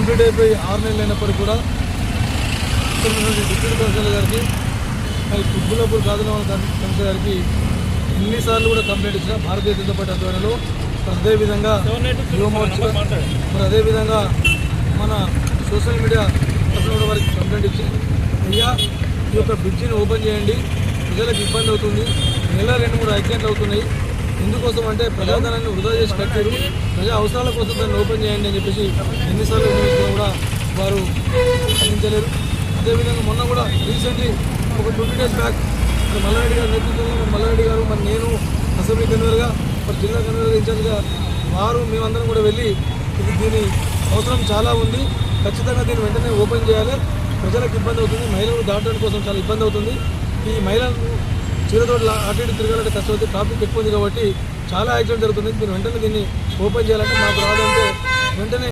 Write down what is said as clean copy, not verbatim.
Complete అయిపోయి 6 నెలలు అయినప్పటికీ కూడా డిప్యూటీ కమిషనర్ గారికి కుబ్బులపూర్ గాజులవాడ కమిషనర్ గారికి ఎన్నిసార్లు కూడా కంప్లైంట్ ఇచ్చిన భారతీయ జనతా పార్టీ ఆధ్వర్యంలో అదేవిధంగా యువమోర్చా మరి అదేవిధంగా మన సోషల్ మీడియా తరఫున వారికి కంప్లైంట్ ఇచ్చి అయ్యా ఈ యొక్క బ్రిడ్జిని ఓపెన్ చేయండి, ప్రజలకు ఇబ్బంది అవుతుంది, నెల 2-3 యాక్సిడెంట్లు అవుతున్నాయి, ఎందుకోసం అంటే ప్రజాధనాన్ని వృధా చేసి కట్టారు, ప్రజా అవసరాల కోసం దాన్ని ఓపెన్ చేయండి అని చెప్పేసి ఎన్నిసార్లు వినియోగించినా కూడా వారు స్పందించలేరు. అదేవిధంగా మొన్న కూడా రీసెంట్లీ ఒక 20 days బ్యాక్ మల్లారెడ్డి గారి నేతృత్వంలో మల్లారెడ్డి గారు మరి నేను అసెంబ్లీ కన్వీనర్గా మరి జిల్లా కన్వీనర్గా ఇన్ఛార్జ్గా వారు మేమందరం కూడా వెళ్ళి దీని అవసరం చాలా ఉంది, ఖచ్చితంగా దీన్ని వెంటనే ఓపెన్ చేయాలి, ప్రజలకు ఇబ్బంది అవుతుంది, మహిళలు దాటడం కోసం చాలా ఇబ్బంది అవుతుంది, ఈ మహిళలకు చీరతోటి అటు ఇటు తిరగాలంటే కష్టమవుతుంది, ట్రాఫిక్ ఎక్కువ ఉంది కాబట్టి చాలా యాక్సిడెంట్ జరుగుతుంది, దీన్ని వెంటనే దీన్ని ఓపెన్ చేయాలంటే మాకు రాదంటే వెంటనే